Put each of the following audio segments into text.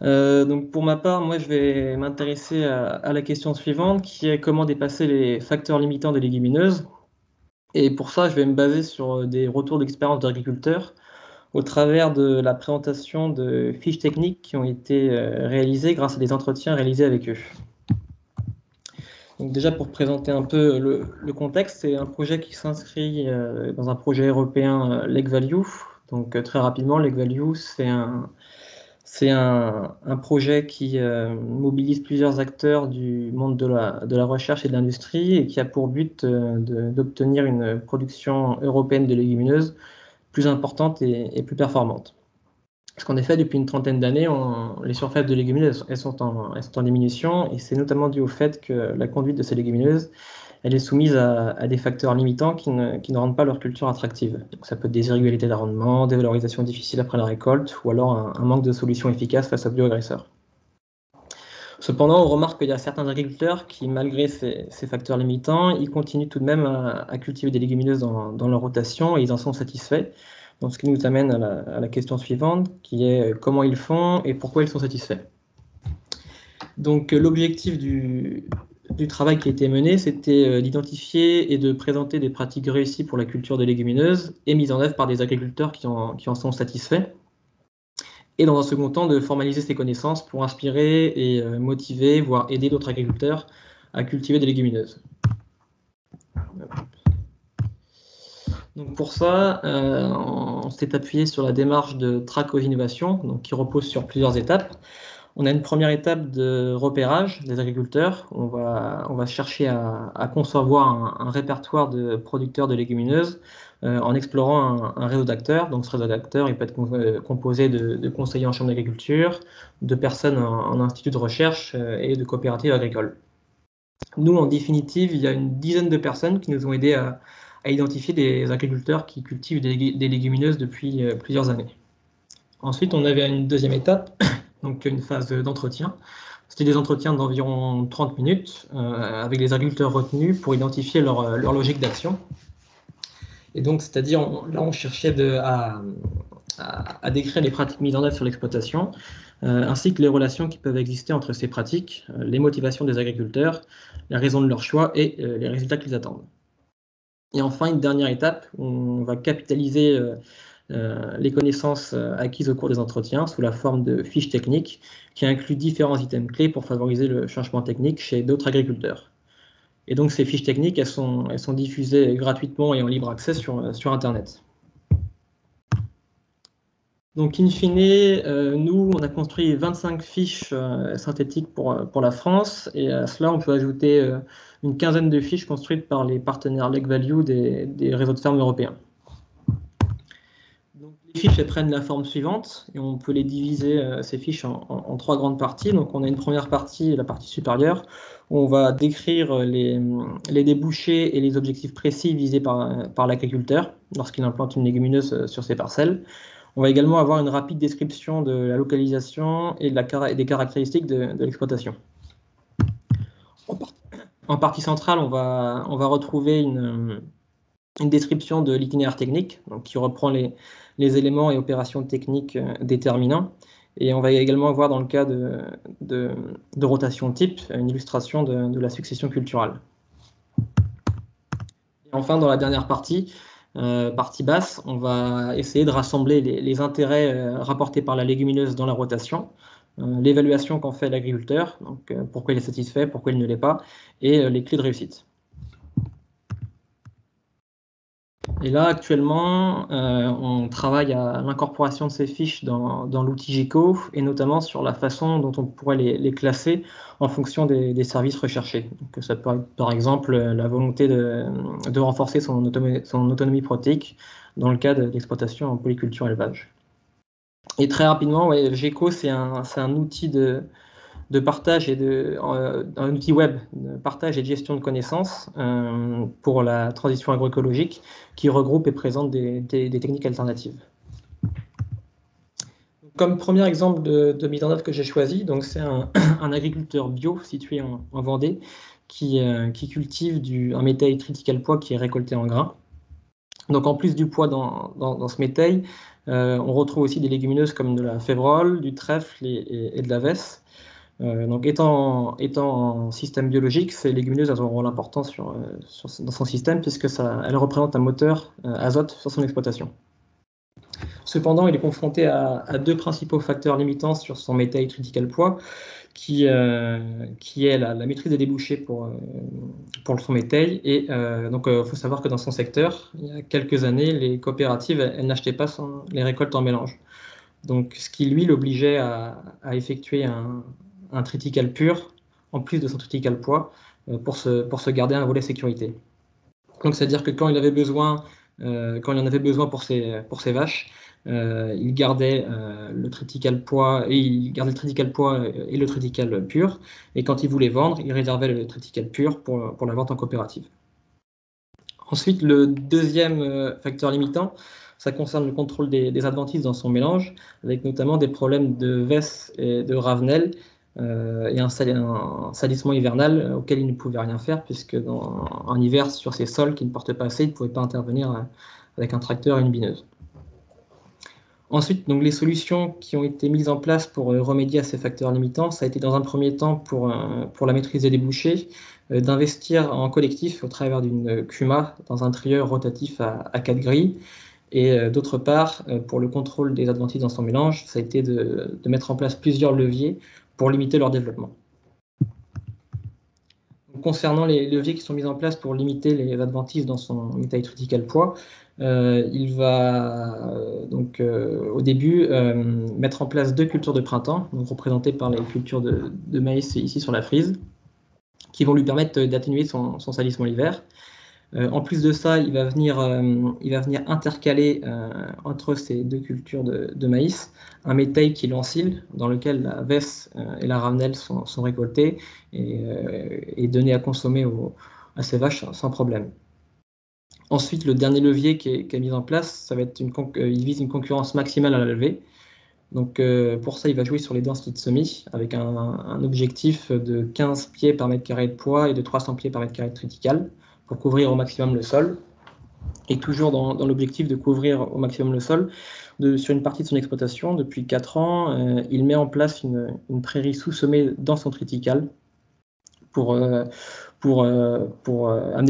Donc pour ma part, moi je vais m'intéresser à la question suivante, qui est comment dépasser les facteurs limitants des légumineuses. Et pour ça, je vais me baser sur des retours d'expérience d'agriculteurs au travers de la présentation de fiches techniques qui ont été réalisées grâce à des entretiens réalisés avec eux. Donc déjà pour présenter un peu le contexte, c'est un projet qui s'inscrit dans un projet européen Lake Value. Donc très rapidement, Lake Value, c'est un projet qui mobilise plusieurs acteurs du monde de la recherche et de l'industrie et qui a pour but d'obtenir une production européenne de légumineuses plus importante et plus performante. Parce qu'en effet, depuis une trentaine d'années, les surfaces de légumineuses elles sont en diminution et c'est notamment dû au fait que la conduite de ces légumineuses elle est soumise à des facteurs limitants qui ne rendent pas leur culture attractive. Donc ça peut être des irrégularités de rendement, des valorisations difficiles après la récolte, ou alors un manque de solutions efficaces face aux bioagresseurs. Cependant, on remarque qu'il y a certains agriculteurs qui, malgré ces facteurs limitants, ils continuent tout de même à cultiver des légumineuses dans leur rotation et ils en sont satisfaits. Donc, ce qui nous amène à la question suivante, qui est comment ils font et pourquoi ils sont satisfaits. Donc l'objectif du travail qui a été mené, c'était d'identifier et de présenter des pratiques réussies pour la culture de légumineuses et mises en œuvre par des agriculteurs qui en sont satisfaits. Et dans un second temps, de formaliser ces connaissances pour inspirer et motiver, voire aider d'autres agriculteurs à cultiver des légumineuses. Donc pour ça, on s'est appuyé sur la démarche de Track of Innovation, donc qui repose sur plusieurs étapes. On a une première étape de repérage des agriculteurs. On va chercher à concevoir un répertoire de producteurs de légumineuses en explorant un réseau d'acteurs. Donc ce réseau d'acteurs, il peut être composé de conseillers en chambre d'agriculture, de personnes en institut de recherche et de coopératives agricoles. Nous, en définitive, il y a une dizaine de personnes qui nous ont aidés à identifier des agriculteurs qui cultivent des légumineuses depuis plusieurs années. Ensuite, on avait une deuxième étape, donc une phase d'entretien. C'était des entretiens d'environ 30 minutes avec les agriculteurs retenus pour identifier leur logique d'action. Et donc, c'est-à-dire, là, on cherchait à décrire les pratiques mises en œuvre sur l'exploitation, ainsi que les relations qui peuvent exister entre ces pratiques, les motivations des agriculteurs, la raison de leur choix et les résultats qu'ils attendent. Et enfin, une dernière étape, on va capitaliser les connaissances acquises au cours des entretiens sous la forme de fiches techniques qui incluent différents items clés pour favoriser le changement technique chez d'autres agriculteurs. Et donc ces fiches techniques, elles sont diffusées gratuitement et en libre accès sur Internet. Donc in fine, nous, on a construit 25 fiches synthétiques pour la France et à cela, on peut ajouter une quinzaine de fiches construites par les partenaires Lake Value des réseaux de fermes européens. Donc, les fiches elles prennent la forme suivante et on peut les diviser, ces fiches, en trois grandes parties. Donc on a une première partie, la partie supérieure, où on va décrire les débouchés et les objectifs précis visés par l'agriculteur lorsqu'il implante une légumineuse sur ses parcelles. On va également avoir une rapide description de la localisation et des caractéristiques de l'exploitation. En partie centrale, on va retrouver une description de l'itinéraire technique, donc qui reprend les éléments et opérations techniques déterminants. Et on va également avoir, dans le cas de rotation type, une illustration de la succession culturelle. Et enfin, dans la dernière partie basse, on va essayer de rassembler les intérêts rapportés par la légumineuse dans la rotation, l'évaluation qu'en fait l'agriculteur, donc pourquoi il est satisfait, pourquoi il ne l'est pas, et les clés de réussite. Et là, actuellement, on travaille à l'incorporation de ces fiches dans l'outil GECO et notamment sur la façon dont on pourrait les classer en fonction des services recherchés. Donc, ça peut être par exemple la volonté de renforcer son autonomie protéique dans le cas d'exploitation en polyculture élevage. Et très rapidement, ouais, GECO, c'est un outil de partage et un outil web de partage et de gestion de connaissances pour la transition agroécologique qui regroupe et présente des techniques alternatives. Comme premier exemple de mise en œuvre que j'ai choisi, donc c'est un agriculteur bio situé en Vendée qui cultive un métail triticale pois qui est récolté en grains. Donc en plus du pois dans ce métail, on retrouve aussi des légumineuses comme de la févrole, du trèfle et de la vesse. Donc étant en système biologique, ces légumineuses elles ont un rôle important dans son système puisque elles représentent un moteur azote sur son exploitation. Cependant, il est confronté à deux principaux facteurs limitants sur son métail critical pois, qui est la maîtrise des débouchés pour son métail. Et donc, il faut savoir que dans son secteur, il y a quelques années, les coopératives, elles n'achetaient pas les récoltes en mélange. Donc, ce qui, lui, l'obligeait à effectuer un triticale pur, en plus de son triticale pois, pour se garder un volet sécurité. Donc, c'est-à-dire que quand il en avait besoin pour ses vaches, il gardait le triticale pois et le triticale pur. Et quand il voulait vendre, il réservait le triticale pur pour la vente en coopérative. Ensuite, le deuxième facteur limitant, ça concerne le contrôle des adventices dans son mélange, avec notamment des problèmes de vesse et de ravenelle, et un salissement hivernal auquel il ne pouvait rien faire, puisque en hiver, sur ces sols qui ne portent pas assez, il ne pouvait pas intervenir avec un tracteur et une bineuse. Ensuite, donc, les solutions qui ont été mises en place pour remédier à ces facteurs limitants, ça a été dans un premier temps pour la maîtrise des débouchés, d'investir en collectif au travers d'une CUMA dans un trieur rotatif à 4 grilles. Et d'autre part, pour le contrôle des adventices dans son mélange, ça a été de mettre en place plusieurs leviers pour limiter leur développement. Concernant les leviers qui sont mis en place pour limiter les adventices dans son métail critical pois, il va au début mettre en place 2 cultures de printemps, donc représentées par les cultures de maïs ici sur la frise, qui vont lui permettre d'atténuer son salissement l'hiver. En plus de ça, il va venir intercaler entre ces 2 cultures de maïs un métail qui l'encile, dans lequel la vesse et la ravenelle sont récoltées et données à consommer à ces vaches sans problème. Ensuite, le dernier levier qui est mis en place, ça va être il vise une concurrence maximale à la levée. Donc pour ça, il va jouer sur les densités de semis, avec un objectif de 15 pieds par mètre carré de poids et de 300 pieds par mètre carré de triticale, pour couvrir au maximum le sol. Et toujours dans l'objectif de couvrir au maximum le sol, sur une partie de son exploitation, depuis 4 ans, il met en place une prairie sous-semée dans son triticale pour amener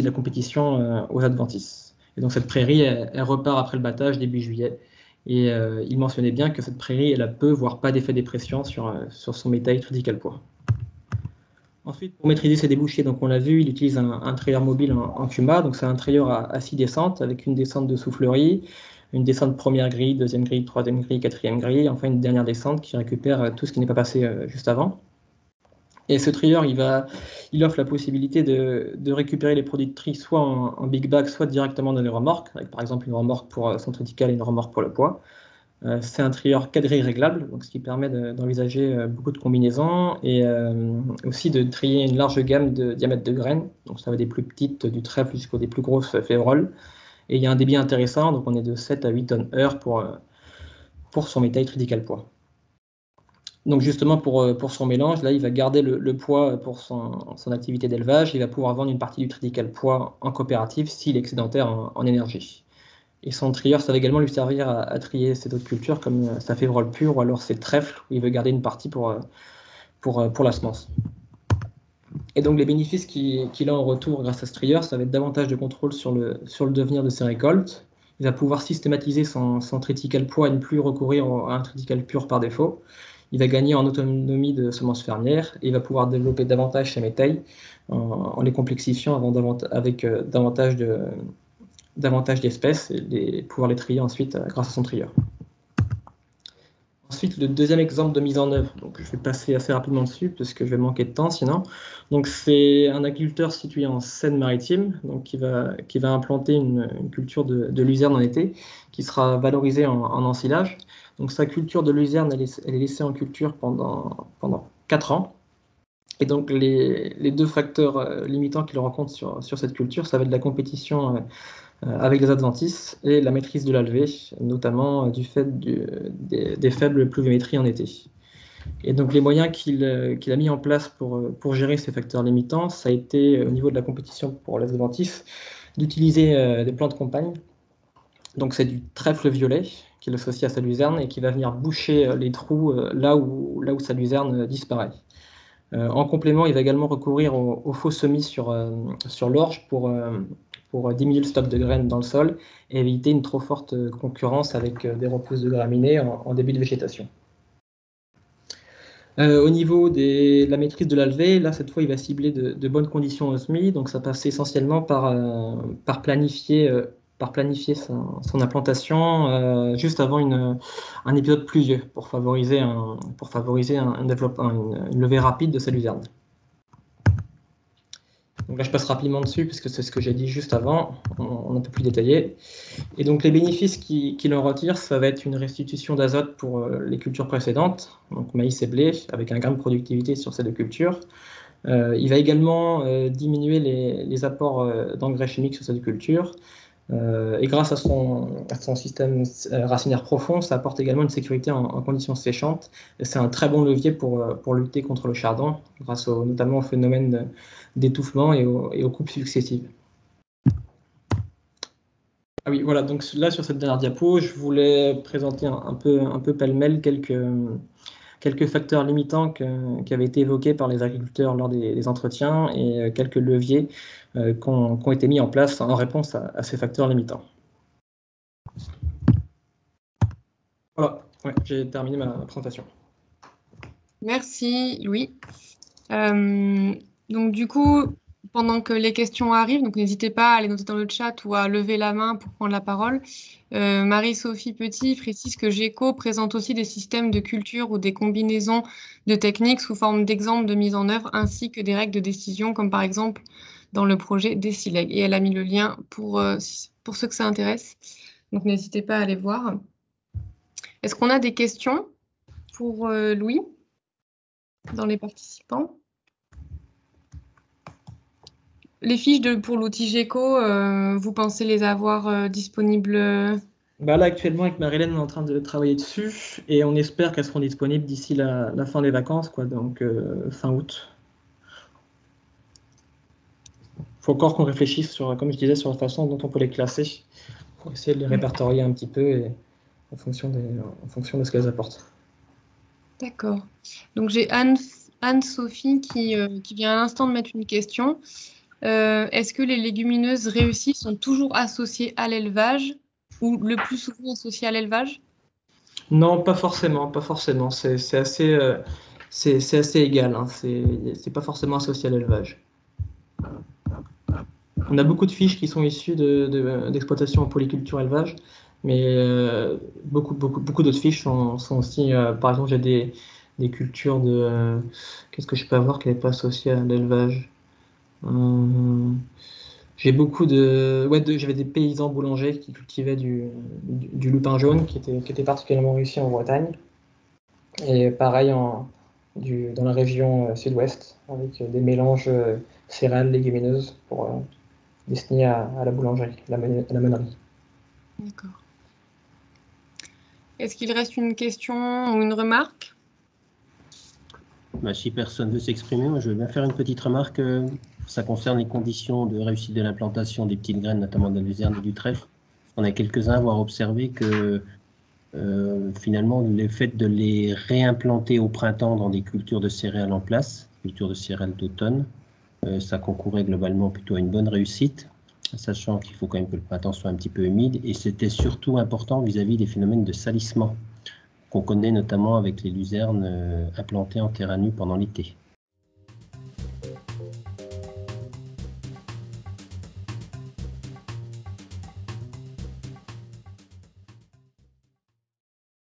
de la compétition aux adventices. Et donc cette prairie, elle repart après le battage début juillet. Et il mentionnait bien que cette prairie, elle a peu, voire pas d'effet dépression sur son métail critical pois. Ensuite, pour maîtriser ses débouchés, donc on l'a vu, il utilise un trailer mobile en CUMA, donc c'est un trailer à 6 descentes, avec une descente de soufflerie, une descente première grille, deuxième grille, troisième grille, quatrième grille, enfin une dernière descente qui récupère tout ce qui n'est pas passé juste avant. Et ce trailer, il offre la possibilité de récupérer les produits de tri soit en big bag, soit directement dans les remorques, avec par exemple une remorque pour son triticale et une remorque pour le poids. C'est un trieur 4 grilles réglable, donc ce qui permet d'envisager beaucoup de combinaisons et aussi de trier une large gamme de diamètres de graines. Donc ça va des plus petites du trèfle jusqu'aux des plus grosses févroles. Et il y a un débit intéressant, donc on est de 7 à 8 tonnes heure pour son métail critical poids. Donc justement pour son mélange, là il va garder le poids pour son activité d'élevage, il va pouvoir vendre une partie du critical poids en coopérative s'il est excédentaire en énergie. Et son trieur, ça va également lui servir à trier ses autres cultures, comme sa févrole pure ou alors ses trèfles, où il veut garder une partie pour la semence. Et donc les bénéfices qu'il a en retour grâce à ce trieur, ça va être davantage de contrôle sur le devenir de ses récoltes. Il va pouvoir systématiser son triticale pois et ne plus recourir à un triticale pur par défaut. Il va gagner en autonomie de semences fermières et il va pouvoir développer davantage ses métails en les complexifiant avec davantage d'espèces et pouvoir les trier ensuite grâce à son trieur. Ensuite, le deuxième exemple de mise en œuvre, donc je vais passer assez rapidement dessus parce que je vais manquer de temps sinon. Donc c'est un agriculteur situé en Seine-Maritime, donc qui va implanter une culture de luzerne en été, qui sera valorisée en ensilage. Donc sa culture de luzerne, elle est laissée en culture pendant 4 ans. Et donc les deux facteurs limitants qu'il rencontre sur cette culture, ça va être de la compétition avec les adventices et la maîtrise de la levée, notamment du fait des faibles pluviométries en été. Et donc les moyens qu'il a mis en place pour gérer ces facteurs limitants, ça a été au niveau de la compétition pour les adventices, d'utiliser des plans de campagne Donc c'est du trèfle violet qu'il associe à sa luzerne et qui va venir boucher les trous là où sa luzerne disparaît. En complément, il va également recourir au faux semis sur l'orge pour diminuer le stock de graines dans le sol et éviter une trop forte concurrence avec des repousses de graminées en début de végétation. Au niveau de la maîtrise de l'alvé, là, cette fois, il va cibler de bonnes conditions au semis. Donc, ça passe essentiellement par planifier son implantation juste avant un épisode pluvieux pour favoriser une levée rapide de sa luzerne. Donc là, je passe rapidement dessus parce que c'est ce que j'ai dit juste avant, en un peu plus détaillé. Et donc les bénéfices qu'il en retire, ça va être une restitution d'azote pour les cultures précédentes, donc maïs et blé, avec un gain de productivité sur ces deux cultures. Il va également diminuer les apports d'engrais chimiques sur ces deux cultures. Et grâce à son système racinaire profond, ça apporte également une sécurité en conditions séchantes. C'est un très bon levier pour lutter contre le chardon, grâce notamment au phénomène d'étouffement et aux coupes successives. Ah oui, voilà, donc là, sur cette dernière diapo, je voulais présenter un peu pêle-mêle quelques facteurs limitants qui avaient été évoqués par les agriculteurs lors des entretiens et quelques leviers qui ont été mis en place en réponse à ces facteurs limitants. Voilà, ouais, j'ai terminé ma présentation. Merci, Louis. Donc, du coup, pendant que les questions arrivent, donc n'hésitez pas à les noter dans le chat ou à lever la main pour prendre la parole. Marie-Sophie Petit précise que GECO présente aussi des systèmes de culture ou des combinaisons de techniques sous forme d'exemples de mise en œuvre, ainsi que des règles de décision, comme par exemple dans le projet Decileg. Et elle a mis le lien pour ceux que ça intéresse. Donc, n'hésitez pas à aller voir. Est-ce qu'on a des questions pour Louis dans les participants? Les fiches pour l'outil GECO, vous pensez les avoir disponibles? Bah là, actuellement, avec Marie-Hélène, on est en train de travailler dessus et on espère qu'elles seront disponibles d'ici la fin des vacances, quoi, donc fin août. Il faut encore qu'on réfléchisse sur, comme je disais, sur la façon dont on peut les classer pour essayer de les répertorier un petit peu et, en fonction de ce qu'elles apportent. D'accord. Donc j'ai Anne-Sophie qui vient à l'instant de mettre une question. Est-ce que les légumineuses réussies sont toujours associées à l'élevage ou le plus souvent associées à l'élevage? Non, pas forcément, pas forcément. C'est assez égal, hein. C'est pas forcément associé à l'élevage. On a beaucoup de fiches qui sont issues d'exploitation en polyculture élevage, mais beaucoup d'autres fiches sont aussi, par exemple, j'ai des cultures qu'est-ce que je peux avoir qui n'est pas associé à l'élevage? J'ai j'avais des paysans boulangers qui cultivaient du lupin jaune qui était particulièrement réussi en Bretagne. Et pareil dans la région sud-ouest, avec des mélanges céréales, légumineuses pour destinés à la boulangerie, à la meunerie. D'accord. Est-ce qu'il reste une question ou une remarque? Bah, si personne ne veut s'exprimer, moi je veux bien faire une petite remarque. Ça concerne les conditions de réussite de l'implantation des petites graines, notamment de la luzerne et du trèfle. On a quelques-uns à avoir observé que finalement, le fait de les réimplanter au printemps dans des cultures de céréales en place, cultures de céréales d'automne, ça concourait globalement plutôt à une bonne réussite, sachant qu'il faut quand même que le printemps soit un petit peu humide. Et c'était surtout important vis-à-vis des phénomènes de salissement qu'on connaît notamment avec les luzernes implantées en terrain nu pendant l'été.